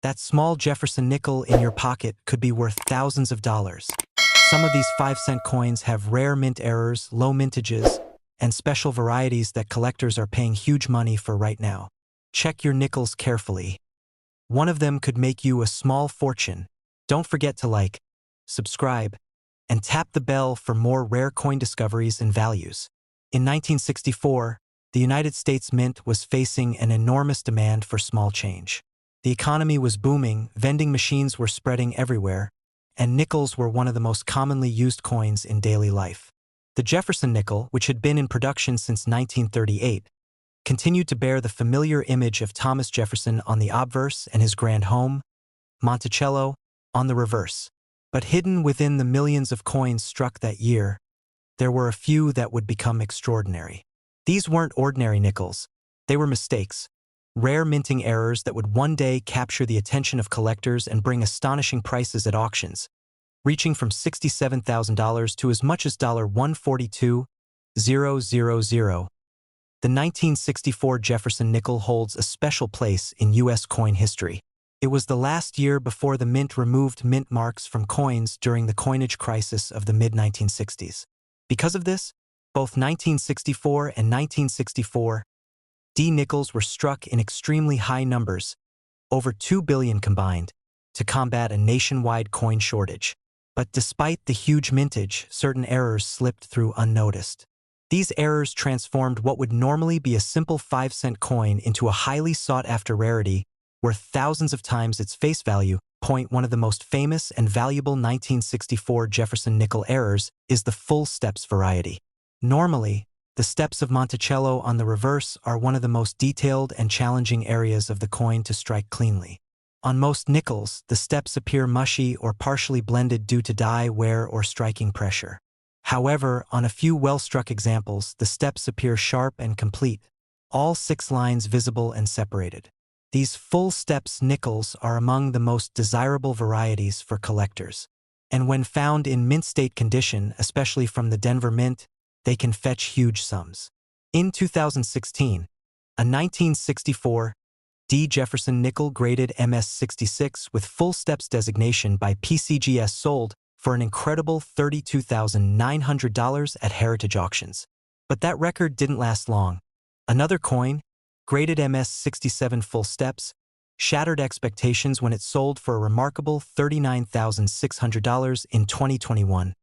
That small Jefferson nickel in your pocket could be worth thousands of dollars. Some of these 5-cent coins have rare mint errors, low mintages, and special varieties that collectors are paying huge money for right now. Check your nickels carefully. One of them could make you a small fortune. Don't forget to like, subscribe, and tap the bell for more rare coin discoveries and values. In 1964, the United States Mint was facing an enormous demand for small change. The economy was booming, vending machines were spreading everywhere, and nickels were one of the most commonly used coins in daily life. The Jefferson nickel, which had been in production since 1938, continued to bear the familiar image of Thomas Jefferson on the obverse and his grand home, Monticello, on the reverse. But hidden within the millions of coins struck that year, there were a few that would become extraordinary. These weren't ordinary nickels. They were mistakes, rare minting errors that would one day capture the attention of collectors and bring astonishing prices at auctions, reaching from $67,000 to as much as $142,000. The 1964 Jefferson nickel holds a special place in U.S. coin history. It was the last year before the mint removed mint marks from coins during the coinage crisis of the mid-1960s. Because of this, both 1964 and 1964 D nickels were struck in extremely high numbers, over 2 billion combined, to combat a nationwide coin shortage. But despite the huge mintage, certain errors slipped through unnoticed. These errors transformed what would normally be a simple 5-cent coin into a highly sought-after rarity worth thousands of times its face value. One of the most famous and valuable 1964 Jefferson nickel errors is the full steps variety. Normally, the steps of Monticello on the reverse are one of the most detailed and challenging areas of the coin to strike cleanly. On most nickels, the steps appear mushy or partially blended due to dye, wear, or striking pressure. However, on a few well-struck examples, the steps appear sharp and complete, all 6 lines visible and separated. These full steps nickels are among the most desirable varieties for collectors. And when found in mint state condition, especially from the Denver Mint, they can fetch huge sums. In 2016, a 1964 D. Jefferson nickel graded MS66 with full steps designation by PCGS sold for an incredible $32,900 at Heritage Auctions. But that record didn't last long. Another coin, graded MS67 full steps, shattered expectations when it sold for a remarkable $39,600 in 2021.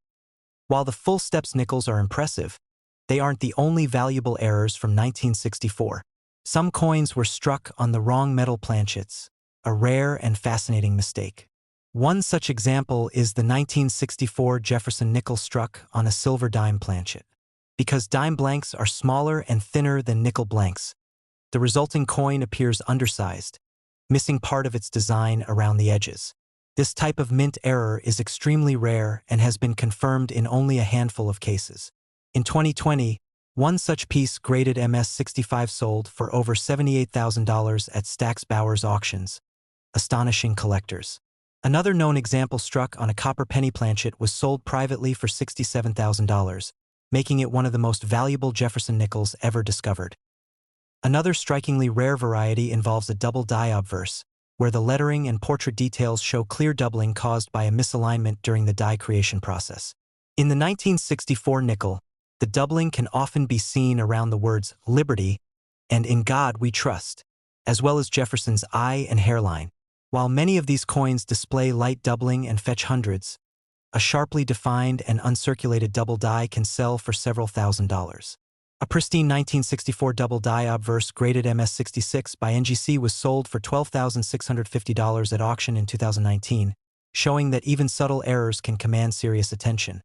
While the full steps nickels are impressive, they aren't the only valuable errors from 1964. Some coins were struck on the wrong metal planchets, a rare and fascinating mistake. One such example is the 1964 Jefferson nickel struck on a silver dime planchet. Because dime blanks are smaller and thinner than nickel blanks, the resulting coin appears undersized, missing part of its design around the edges. This type of mint error is extremely rare and has been confirmed in only a handful of cases. In 2020, one such piece graded MS65 sold for over $78,000 at Stack's Bowers auctions, astonishing collectors. Another known example struck on a copper penny planchet was sold privately for $67,000, making it one of the most valuable Jefferson nickels ever discovered. Another strikingly rare variety involves a double die obverse, where the lettering and portrait details show clear doubling caused by a misalignment during the die creation process. In the 1964 nickel, the doubling can often be seen around the words Liberty and In God We Trust, as well as Jefferson's eye and hairline. While many of these coins display light doubling and fetch hundreds, a sharply defined and uncirculated double die can sell for several $1,000s. A pristine 1964 double die obverse graded MS66 by NGC was sold for $12,650 at auction in 2019, showing that even subtle errors can command serious attention.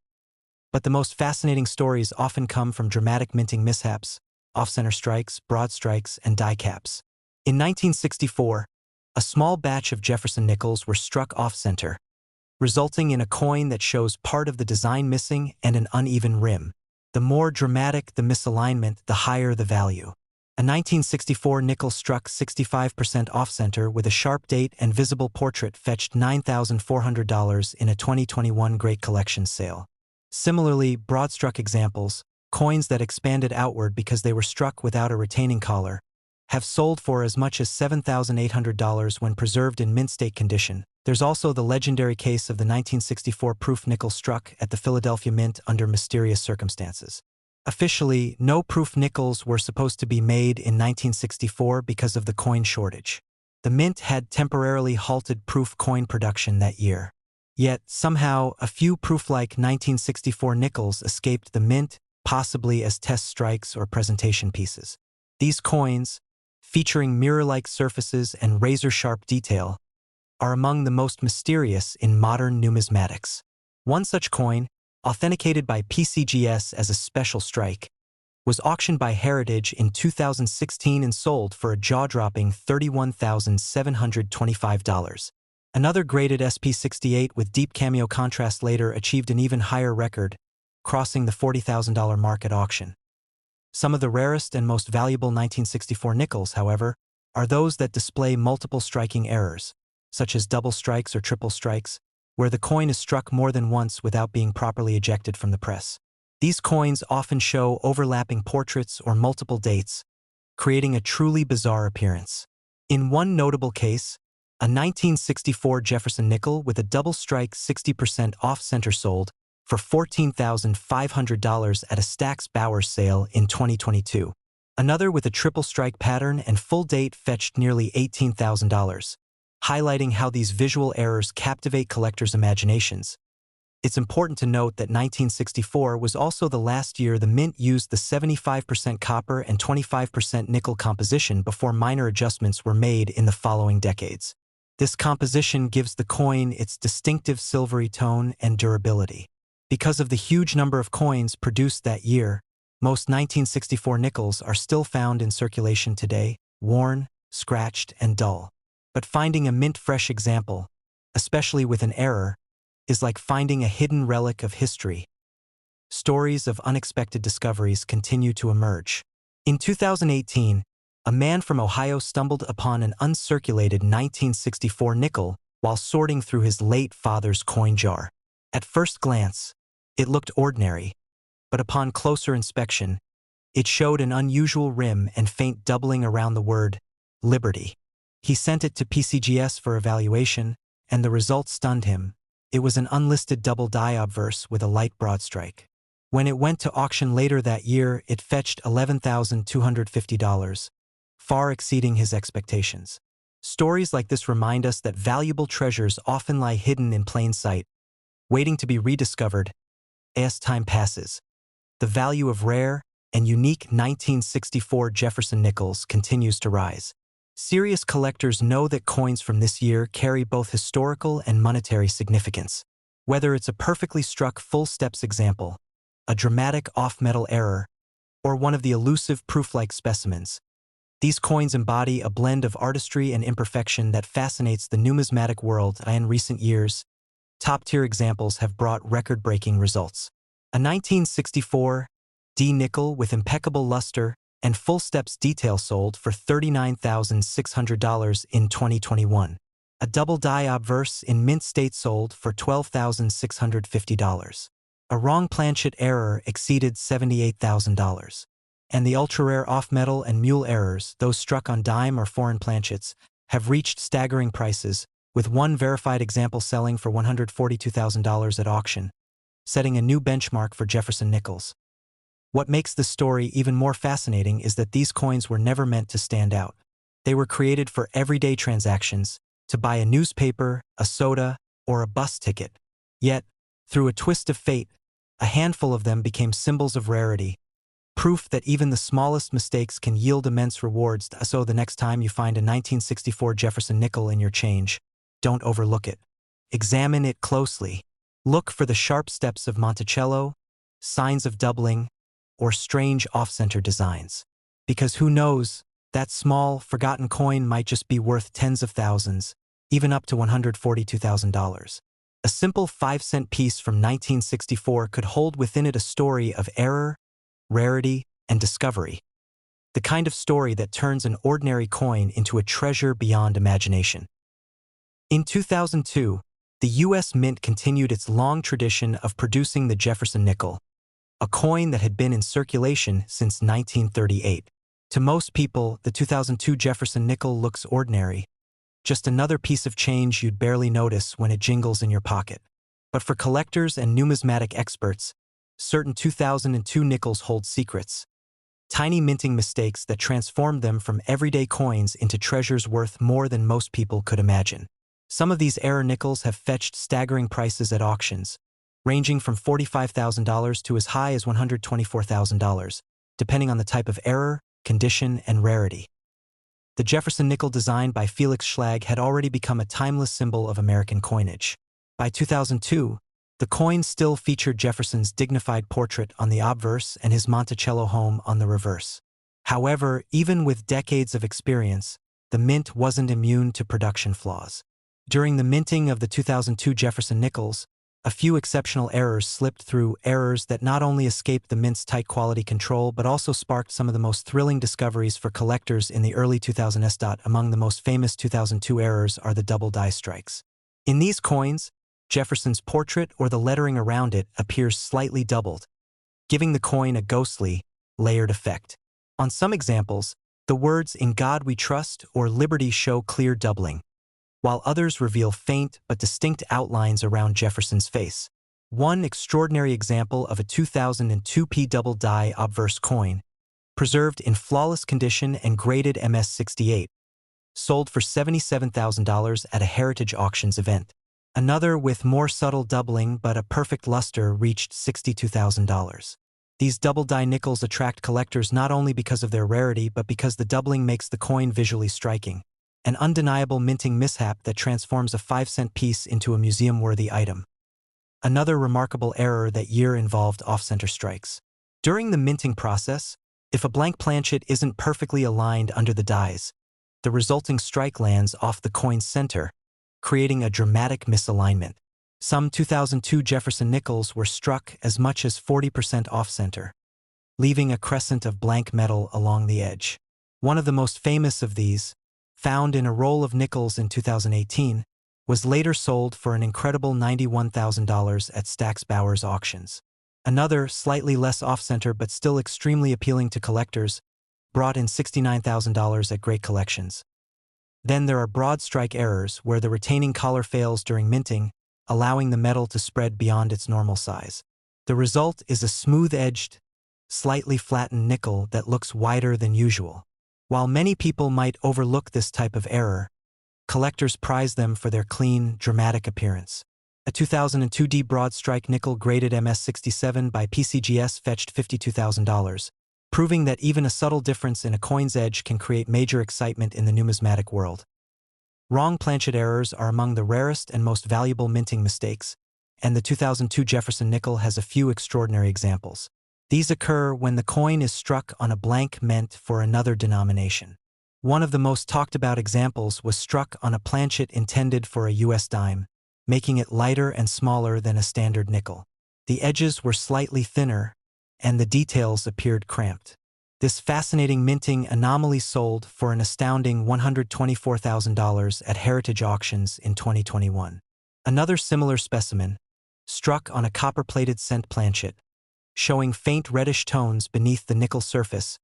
But the most fascinating stories often come from dramatic minting mishaps, off-center strikes, broad strikes, and die caps. In 1964, a small batch of Jefferson nickels were struck off-center, resulting in a coin that shows part of the design missing and an uneven rim. The more dramatic the misalignment, the higher the value. A 1964 nickel struck 65% off-center with a sharp date and visible portrait fetched $9,400 in a 2021 Great Collection sale. Similarly, broad-struck examples, coins that expanded outward because they were struck without a retaining collar, have sold for as much as $7,800 when preserved in mint state condition. There's also the legendary case of the 1964 proof nickel struck at the Philadelphia Mint under mysterious circumstances. Officially, no proof nickels were supposed to be made in 1964 because of the coin shortage. The mint had temporarily halted proof coin production that year. Yet, somehow, a few proof-like 1964 nickels escaped the mint, possibly as test strikes or presentation pieces. These coins, featuring mirror-like surfaces and razor-sharp detail, are among the most mysterious in modern numismatics. One such coin, authenticated by PCGS as a special strike, was auctioned by Heritage in 2016 and sold for a jaw-dropping $31,725. Another graded SP68 with deep cameo contrast later achieved an even higher record, crossing the $40,000 mark at auction. Some of the rarest and most valuable 1964 nickels, however, are those that display multiple striking errors, such as double strikes or triple strikes, where the coin is struck more than once without being properly ejected from the press. These coins often show overlapping portraits or multiple dates, creating a truly bizarre appearance. In one notable case, a 1964 Jefferson nickel with a double strike 60% off-center sold for $14,500 at a Stack's Bowers sale in 2022. Another with a triple strike pattern and full date fetched nearly $18,000, highlighting how these visual errors captivate collectors' imaginations. It's important to note that 1964 was also the last year the mint used the 75% copper and 25% nickel composition before minor adjustments were made in the following decades. This composition gives the coin its distinctive silvery tone and durability. Because of the huge number of coins produced that year, most 1964 nickels are still found in circulation today, worn, scratched, and dull. But finding a mint-fresh example, especially with an error, is like finding a hidden relic of history. Stories of unexpected discoveries continue to emerge. In 2018, a man from Ohio stumbled upon an uncirculated 1964 nickel while sorting through his late father's coin jar. At first glance, it looked ordinary, but upon closer inspection, it showed an unusual rim and faint doubling around the word Liberty. He sent it to PCGS for evaluation, and the results stunned him. It was an unlisted double die obverse with a light broad strike. When it went to auction later that year, it fetched $11,250, far exceeding his expectations. Stories like this remind us that valuable treasures often lie hidden in plain sight, waiting to be rediscovered as time passes. The value of rare and unique 1964 Jefferson nickels continues to rise. Serious collectors know that coins from this year carry both historical and monetary significance. Whether it's a perfectly struck full steps example, a dramatic off-metal error, or one of the elusive proof-like specimens, these coins embody a blend of artistry and imperfection that fascinates the numismatic world. In recent years, top-tier examples have brought record-breaking results. A 1964 D nickel with impeccable luster and full steps detail sold for $39,600 in 2021. A double die obverse in mint state sold for $12,650. A wrong planchet error exceeded $78,000. And the ultra-rare off-metal and mule errors, those struck on dime or foreign planchets, have reached staggering prices, with one verified example selling for $142,000 at auction, setting a new benchmark for Jefferson nickels. What makes this story even more fascinating is that these coins were never meant to stand out. They were created for everyday transactions, to buy a newspaper, a soda, or a bus ticket. Yet, through a twist of fate, a handful of them became symbols of rarity, proof that even the smallest mistakes can yield immense rewards. So the next time you find a 1964 Jefferson nickel in your change, don't overlook it. Examine it closely. Look for the sharp steps of Monticello, signs of doubling, or strange off-center designs. Because who knows, that small, forgotten coin might just be worth tens of thousands, even up to $142,000. A simple 5-cent piece from 1964 could hold within it a story of error, rarity, and discovery. The kind of story that turns an ordinary coin into a treasure beyond imagination. In 2002, the U.S. Mint continued its long tradition of producing the Jefferson nickel, a coin that had been in circulation since 1938. To most people, the 2002 Jefferson nickel looks ordinary, just another piece of change you'd barely notice when it jingles in your pocket. But for collectors and numismatic experts, certain 2002 nickels hold secrets, tiny minting mistakes that transformed them from everyday coins into treasures worth more than most people could imagine. Some of these error nickels have fetched staggering prices at auctions, ranging from $45,000 to as high as $124,000, depending on the type of error, condition, and rarity. The Jefferson nickel designed by Felix Schlag had already become a timeless symbol of American coinage. By 2002, the coin still featured Jefferson's dignified portrait on the obverse and his Monticello home on the reverse. However, even with decades of experience, the mint wasn't immune to production flaws. During the minting of the 2002 Jefferson nickels, a few exceptional errors slipped through, errors that not only escaped the mint's tight quality control but also sparked some of the most thrilling discoveries for collectors in the early 2000s. Among the most famous 2002 errors are the double die strikes. In these coins, Jefferson's portrait or the lettering around it appears slightly doubled, giving the coin a ghostly, layered effect. On some examples, the words "In God We Trust" or "Liberty" show clear doubling, while others reveal faint but distinct outlines around Jefferson's face. One extraordinary example of a 2002 P double die obverse coin, preserved in flawless condition and graded MS-68, sold for $77,000 at a Heritage Auctions event. Another with more subtle doubling but a perfect luster reached $62,000. These double die nickels attract collectors not only because of their rarity but because the doubling makes the coin visually striking, an undeniable minting mishap that transforms a 5-cent piece into a museum-worthy item. Another remarkable error that year involved off-center strikes. During the minting process, if a blank planchet isn't perfectly aligned under the dies, the resulting strike lands off the coin's center, creating a dramatic misalignment. Some 2002 Jefferson nickels were struck as much as 40% off-center, leaving a crescent of blank metal along the edge. One of the most famous of these, found in a roll of nickels in 2018, was later sold for an incredible $91,000 at Stack's Bowers auctions. Another, slightly less off-center but still extremely appealing to collectors, brought in $69,000 at Great Collections. Then there are broad strike errors where the retaining collar fails during minting, allowing the metal to spread beyond its normal size. The result is a smooth-edged, slightly flattened nickel that looks wider than usual. While many people might overlook this type of error, collectors prize them for their clean, dramatic appearance. A 2002 D broad strike nickel graded MS-67 by PCGS fetched $52,000, proving that even a subtle difference in a coin's edge can create major excitement in the numismatic world. Wrong planchet errors are among the rarest and most valuable minting mistakes, and the 2002 Jefferson nickel has a few extraordinary examples. These occur when the coin is struck on a blank meant for another denomination. One of the most talked about examples was struck on a planchet intended for a US dime, making it lighter and smaller than a standard nickel. The edges were slightly thinner, and the details appeared cramped. This fascinating minting anomaly sold for an astounding $124,000 at Heritage Auctions in 2021. Another similar specimen, struck on a copper-plated cent planchet, showing faint reddish tones beneath the nickel surface,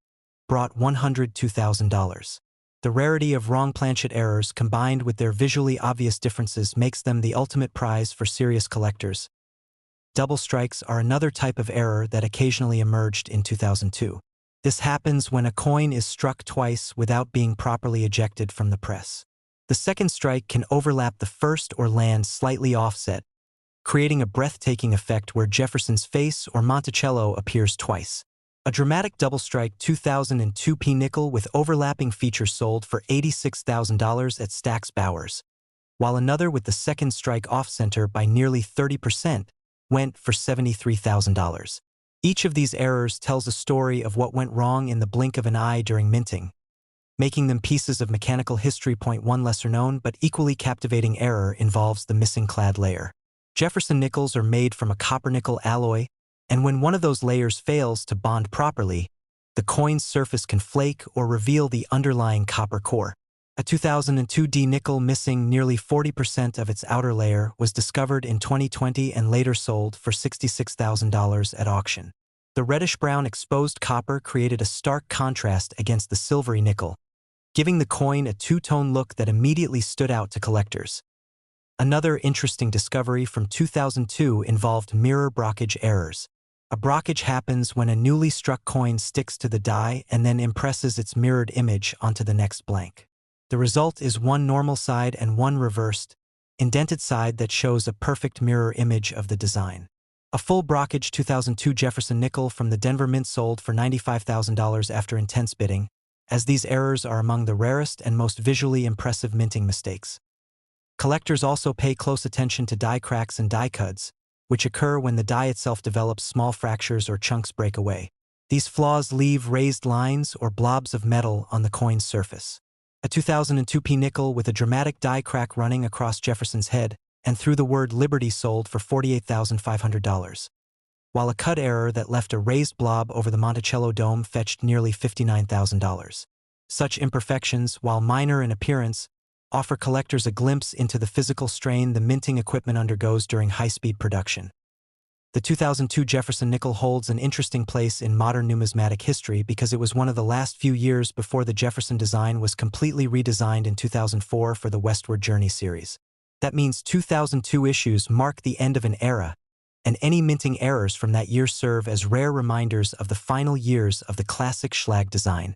brought $102,000. The rarity of wrong planchet errors combined with their visually obvious differences makes them the ultimate prize for serious collectors. Double strikes are another type of error that occasionally emerged in 2002. This happens when a coin is struck twice without being properly ejected from the press. The second strike can overlap the first or land slightly offset, creating a breathtaking effect where Jefferson's face or Monticello appears twice. A dramatic double strike 2002 P nickel with overlapping features sold for $86,000 at Stack's Bowers, while another with the second strike off-center by nearly 30% went for $73,000. Each of these errors tells a story of what went wrong in the blink of an eye during minting, making them pieces of mechanical history. One lesser known but equally captivating error involves the missing clad layer. Jefferson nickels are made from a copper-nickel alloy, and when one of those layers fails to bond properly, the coin's surface can flake or reveal the underlying copper core. A 2002 D nickel missing nearly 40% of its outer layer was discovered in 2020 and later sold for $66,000 at auction. The reddish-brown exposed copper created a stark contrast against the silvery nickel, giving the coin a two-tone look that immediately stood out to collectors. Another interesting discovery from 2002 involved mirror brockage errors. A brockage happens when a newly struck coin sticks to the die and then impresses its mirrored image onto the next blank. The result is one normal side and one reversed, indented side that shows a perfect mirror image of the design. A full brockage 2002 Jefferson nickel from the Denver Mint sold for $95,000 after intense bidding, as these errors are among the rarest and most visually impressive minting mistakes. Collectors also pay close attention to die cracks and die cuts, which occur when the die itself develops small fractures or chunks break away. These flaws leave raised lines or blobs of metal on the coin's surface. A 2002 P nickel with a dramatic die crack running across Jefferson's head and through the word Liberty sold for $48,500, while a cut error that left a raised blob over the Monticello dome fetched nearly $59,000. Such imperfections, while minor in appearance, offer collectors a glimpse into the physical strain the minting equipment undergoes during high-speed production. The 2002 Jefferson nickel holds an interesting place in modern numismatic history because it was one of the last few years before the Jefferson design was completely redesigned in 2004 for the Westward Journey series. That means 2002 issues mark the end of an era, and any minting errors from that year serve as rare reminders of the final years of the classic Schlag design.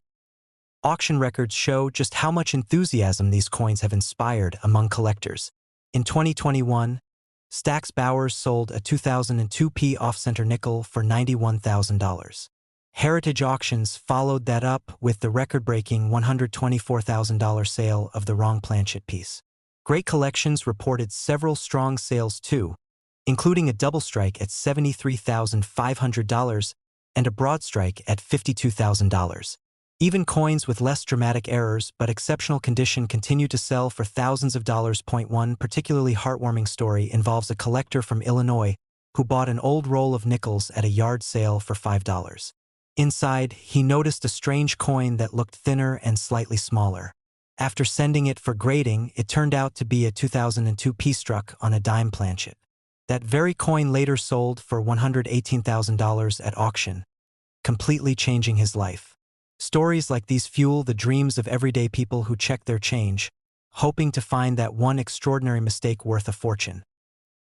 Auction records show just how much enthusiasm these coins have inspired among collectors. In 2021, Stax Bowers sold a 2002 P off-center nickel for $91,000. Heritage Auctions followed that up with the record-breaking $124,000 sale of the wrong planchet piece. Great Collections reported several strong sales too, including a double strike at $73,500 and a broad strike at $52,000. Even coins with less dramatic errors but exceptional condition continue to sell for thousands of dollars. One particularly heartwarming story involves a collector from Illinois who bought an old roll of nickels at a yard sale for $5. Inside, he noticed a strange coin that looked thinner and slightly smaller. After sending it for grading, it turned out to be a 2002 P struck on a dime planchet. That very coin later sold for $118,000 at auction, completely changing his life. Stories like these fuel the dreams of everyday people who check their change, hoping to find that one extraordinary mistake worth a fortune.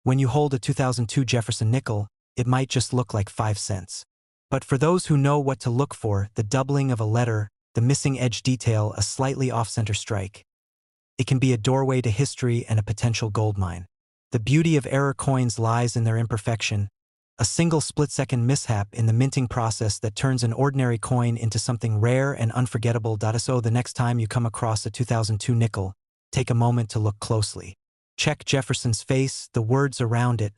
When you hold a 2002 Jefferson nickel, it might just look like 5 cents. But for those who know what to look for, the doubling of a letter, the missing edge detail, a slightly off-center strike, it can be a doorway to history and a potential goldmine. The beauty of error coins lies in their imperfection, a single split-second mishap in the minting process that turns an ordinary coin into something rare and unforgettable. So the next time you come across a 2002 nickel, take a moment to look closely. Check Jefferson's face, the words around it,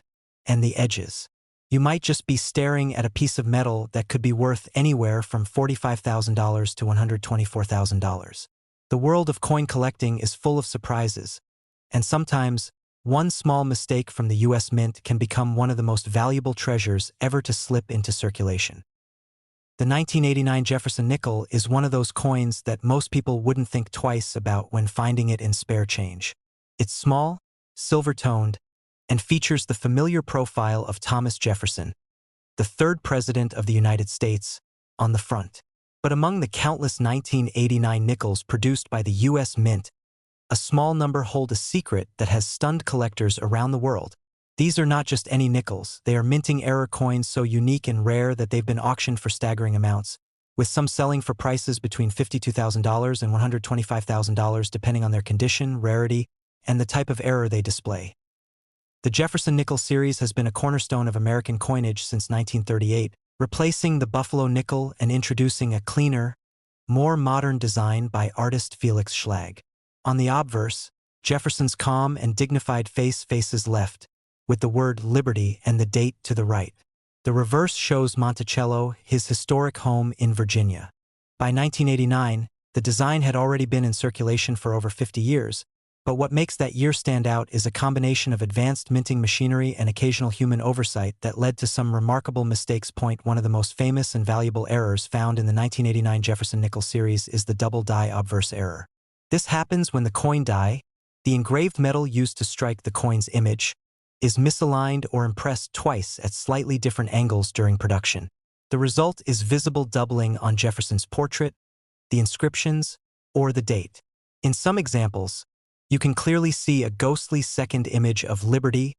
and the edges. You might just be staring at a piece of metal that could be worth anywhere from $45,000 to $124,000. The world of coin collecting is full of surprises, and sometimes one small mistake from the U.S. Mint can become one of the most valuable treasures ever to slip into circulation. The 1989 Jefferson nickel is one of those coins that most people wouldn't think twice about when finding it in spare change. It's small, silver-toned, and features the familiar profile of Thomas Jefferson, the third president of the United States, on the front. But among the countless 1989 nickels produced by the U.S. Mint, a small number hold a secret that has stunned collectors around the world. These are not just any nickels, they are minting error coins so unique and rare that they've been auctioned for staggering amounts, with some selling for prices between $52,000 and $125,000 depending on their condition, rarity, and the type of error they display. The Jefferson nickel series has been a cornerstone of American coinage since 1938, replacing the Buffalo nickel and introducing a cleaner, more modern design by artist Felix Schlag. On the obverse, Jefferson's calm and dignified face faces left, with the word Liberty and the date to the right. The reverse shows Monticello, his historic home in Virginia. By 1989, the design had already been in circulation for over 50 years, but what makes that year stand out is a combination of advanced minting machinery and occasional human oversight that led to some remarkable mistakes. One of the most famous and valuable errors found in the 1989 Jefferson nickel series is the double die obverse error. This happens when the coin die, the engraved metal used to strike the coin's image, is misaligned or impressed twice at slightly different angles during production. The result is visible doubling on Jefferson's portrait, the inscriptions, or the date. In some examples, you can clearly see a ghostly second image of Liberty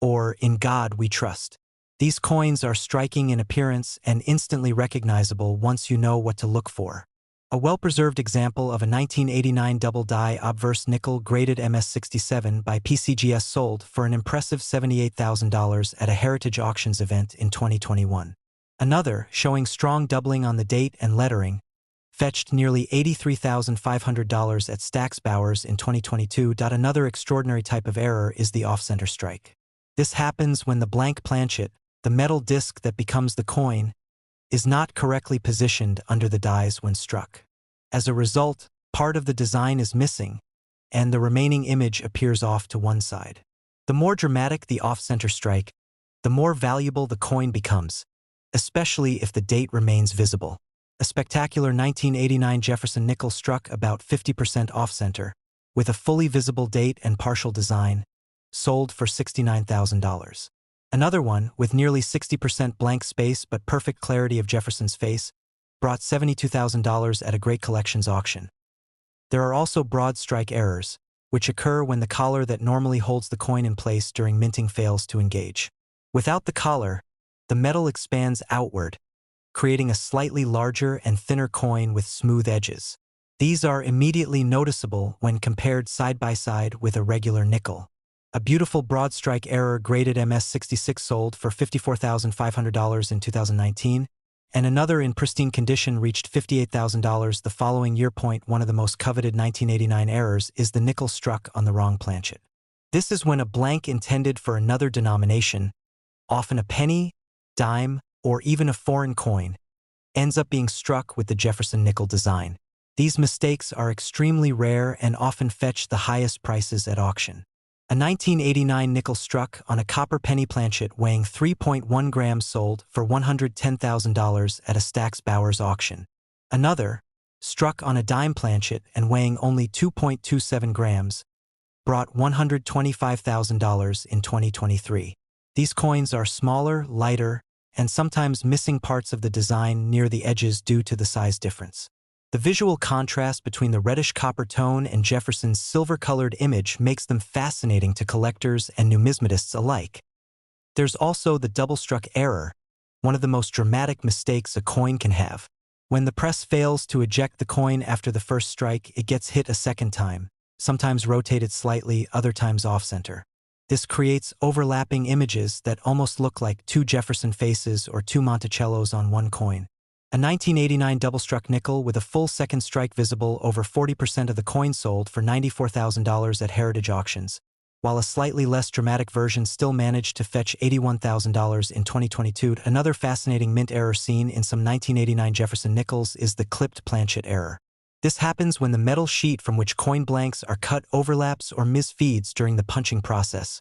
or In God We Trust. These coins are striking in appearance and instantly recognizable once you know what to look for. A well-preserved example of a 1989 double-die obverse nickel graded MS-67 by PCGS sold for an impressive $78,000 at a Heritage Auctions event in 2021. Another, showing strong doubling on the date and lettering, fetched nearly $83,500 at Stack's Bowers in 2022. Another extraordinary type of error is the off-center strike. This happens when the blank planchet, the metal disc that becomes the coin, is not correctly positioned under the dies when struck. As a result, part of the design is missing, and the remaining image appears off to one side. The more dramatic the off-center strike, the more valuable the coin becomes, especially if the date remains visible. A spectacular 1989 Jefferson nickel struck about 50% off-center, with a fully visible date and partial design, sold for $69,000. Another one, with nearly 60% blank space but perfect clarity of Jefferson's face, brought $72,000 at a Great Collections auction. There are also broad strike errors, which occur when the collar that normally holds the coin in place during minting fails to engage. Without the collar, the metal expands outward, creating a slightly larger and thinner coin with smooth edges. These are immediately noticeable when compared side by side with a regular nickel. A beautiful broad strike error graded MS-66 sold for $54,500 in 2019, and another in pristine condition reached $58,000 the following year. One of the most coveted 1989 errors is the nickel struck on the wrong planchet. This is when a blank intended for another denomination, often a penny, dime, or even a foreign coin, ends up being struck with the Jefferson nickel design. These mistakes are extremely rare and often fetch the highest prices at auction. A 1989 nickel struck on a copper penny planchet weighing 3.1 grams sold for $110,000 at a Stack's Bowers auction. Another, struck on a dime planchet and weighing only 2.27 grams, brought $125,000 in 2023. These coins are smaller, lighter, and sometimes missing parts of the design near the edges due to the size difference. The visual contrast between the reddish copper tone and Jefferson's silver-colored image makes them fascinating to collectors and numismatists alike. There's also the double-struck error, one of the most dramatic mistakes a coin can have. When the press fails to eject the coin after the first strike, it gets hit a second time, sometimes rotated slightly, other times off-center. This creates overlapping images that almost look like two Jefferson faces or two Monticellos on one coin. A 1989 double-struck nickel with a full second strike visible over 40% of the coin sold for $94,000 at Heritage Auctions, while a slightly less dramatic version still managed to fetch $81,000 in 2022. Another fascinating mint error seen in some 1989 Jefferson nickels is the clipped planchet error. This happens when the metal sheet from which coin blanks are cut overlaps or misfeeds during the punching process,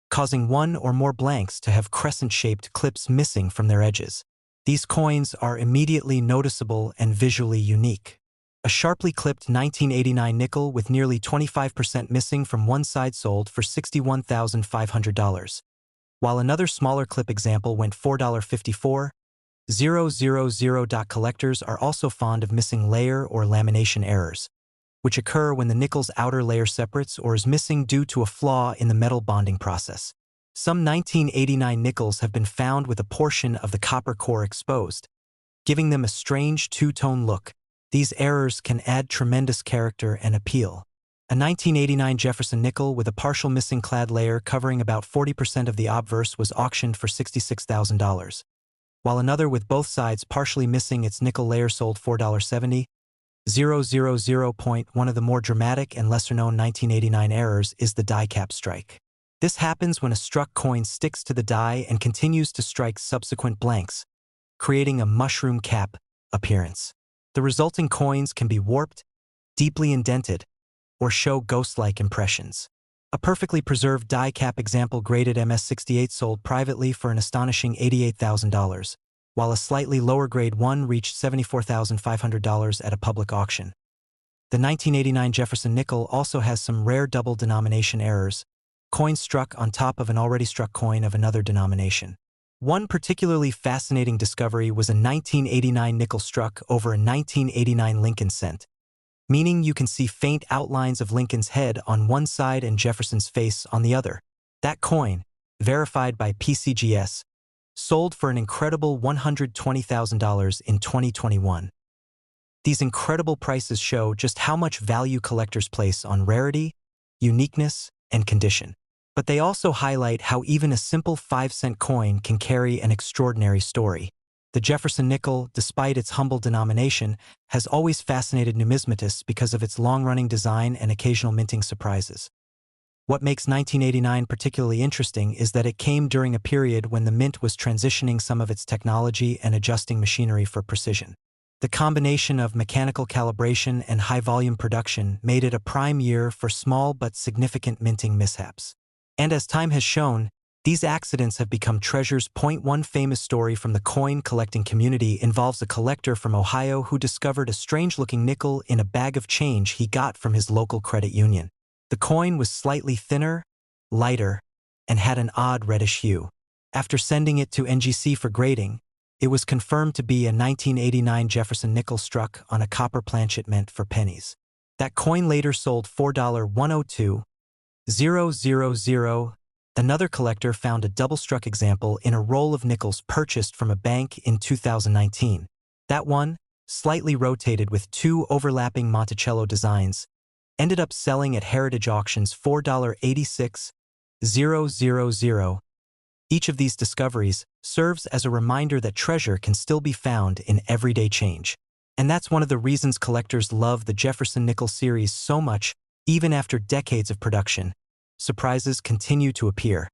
causing one or more blanks to have crescent-shaped clips missing from their edges. These coins are immediately noticeable and visually unique. A sharply clipped 1989 nickel with nearly 25% missing from one side sold for $61,500, while another smaller clip example went $4.54,000. Collectors are also fond of missing layer or lamination errors, which occur when the nickel's outer layer separates or is missing due to a flaw in the metal bonding process. Some 1989 nickels have been found with a portion of the copper core exposed, giving them a strange two-tone look. These errors can add tremendous character and appeal. A 1989 Jefferson nickel with a partial missing clad layer covering about 40% of the obverse was auctioned for $66,000, while another with both sides partially missing its nickel layer sold $4.70,000. One of the more dramatic and lesser-known 1989 errors is the die cap strike. This happens when a struck coin sticks to the die and continues to strike subsequent blanks, creating a mushroom cap appearance. The resulting coins can be warped, deeply indented, or show ghost-like impressions. A perfectly preserved die cap example graded MS-68 sold privately for an astonishing $88,000, while a slightly lower grade one reached $74,500 at a public auction. The 1989 Jefferson nickel also has some rare double denomination errors, coins struck on top of an already struck coin of another denomination. One particularly fascinating discovery was a 1989 nickel struck over a 1989 Lincoln cent, meaning you can see faint outlines of Lincoln's head on one side and Jefferson's face on the other. That coin, verified by PCGS, sold for an incredible $120,000 in 2021. These incredible prices show just how much value collectors place on rarity, uniqueness, and condition. But they also highlight how even a simple 5-cent coin can carry an extraordinary story. The Jefferson nickel, despite its humble denomination, has always fascinated numismatists because of its long-running design and occasional minting surprises. What makes 1989 particularly interesting is that it came during a period when the mint was transitioning some of its technology and adjusting machinery for precision. The combination of mechanical calibration and high-volume production made it a prime year for small but significant minting mishaps. And as time has shown, these accidents have become treasures. One famous story from the coin collecting community involves a collector from Ohio who discovered a strange-looking nickel in a bag of change he got from his local credit union. The coin was slightly thinner, lighter, and had an odd reddish hue. After sending it to NGC for grading, it was confirmed to be a 1989 Jefferson nickel struck on a copper planchet meant for pennies. That coin later sold $4,102,000. Another collector found a double-struck example in a roll of nickels purchased from a bank in 2019. That one, slightly rotated with two overlapping Monticello designs, ended up selling at Heritage Auctions $4,86,000. Each of these discoveries serves as a reminder that treasure can still be found in everyday change. And that's one of the reasons collectors love the Jefferson nickel series so much, even after decades of production. Surprises continue to appear.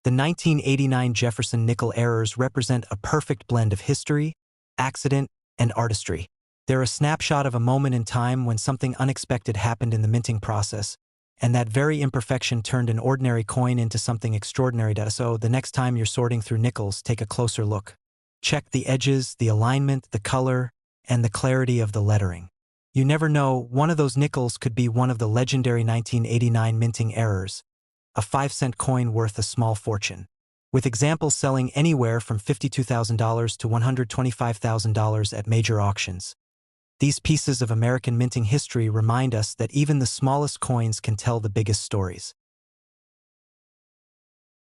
The 1989 Jefferson nickel errors represent a perfect blend of history, accident, and artistry. They're a snapshot of a moment in time when something unexpected happened in the minting process, and that very imperfection turned an ordinary coin into something extraordinary. So the next time you're sorting through nickels, take a closer look. Check the edges, the alignment, the color, and the clarity of the lettering. You never know, one of those nickels could be one of the legendary 1989 minting errors, a 5-cent coin worth a small fortune, with examples selling anywhere from $52,000 to $125,000 at major auctions. These pieces of American minting history remind us that even the smallest coins can tell the biggest stories.